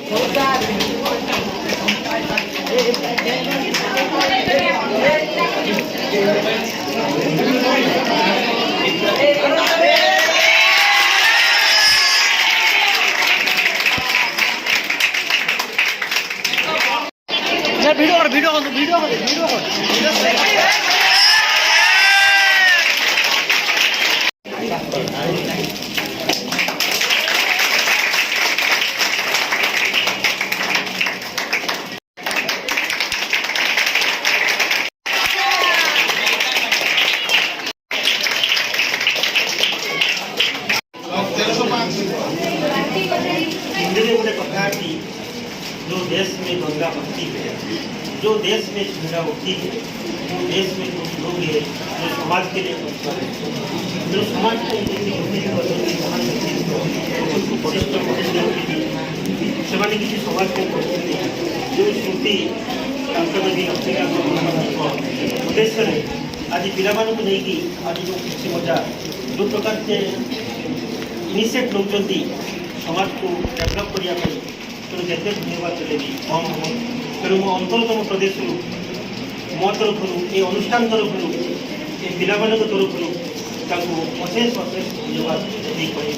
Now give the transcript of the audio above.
Video कथा की जो देश में गंगा बहती है, जो देश में झंडा उठती है, जो देश में कुछ लोग हैं जो समाज के लिए कुछ करें, जो समाज को ସେମାନେ କିଛି ସମାଜ ପାଇଁ କରୁଛନ୍ତି। ଯେଉଁ ସ୍ମୃତି ତାଙ୍କର ବି ଉଦ୍ଦେଶ୍ୟରେ ଆଜି ପିଲାମାନଙ୍କୁ ନେଇକି ଆଜି ଯେଉଁ ଖୁସି ମଜା ଯେଉଁ ପ୍ରକାର ସେ ଇନିସିଏଟ୍ ନେଉଛନ୍ତି ସମାଜକୁ ଡେଭଲପ୍ କରିବା ପାଇଁ, ତେଣୁ ଯେତେ ଧନ୍ୟବାଦ ଦେଲେ ବି କମ୍ ହେବ। ତେଣୁ ମୋ ଅନ୍ତରତମ ପ୍ରଦେଶରୁ ମୋ ତରଫରୁ ଏ ଅନୁଷ୍ଠାନ ତରଫରୁ ଏ ପିଲାମାନଙ୍କ ତରଫରୁ ତାଙ୍କୁ ଅଶେଷ ଅଶେଷ ଧନ୍ୟବାଦ ଦେଇକରି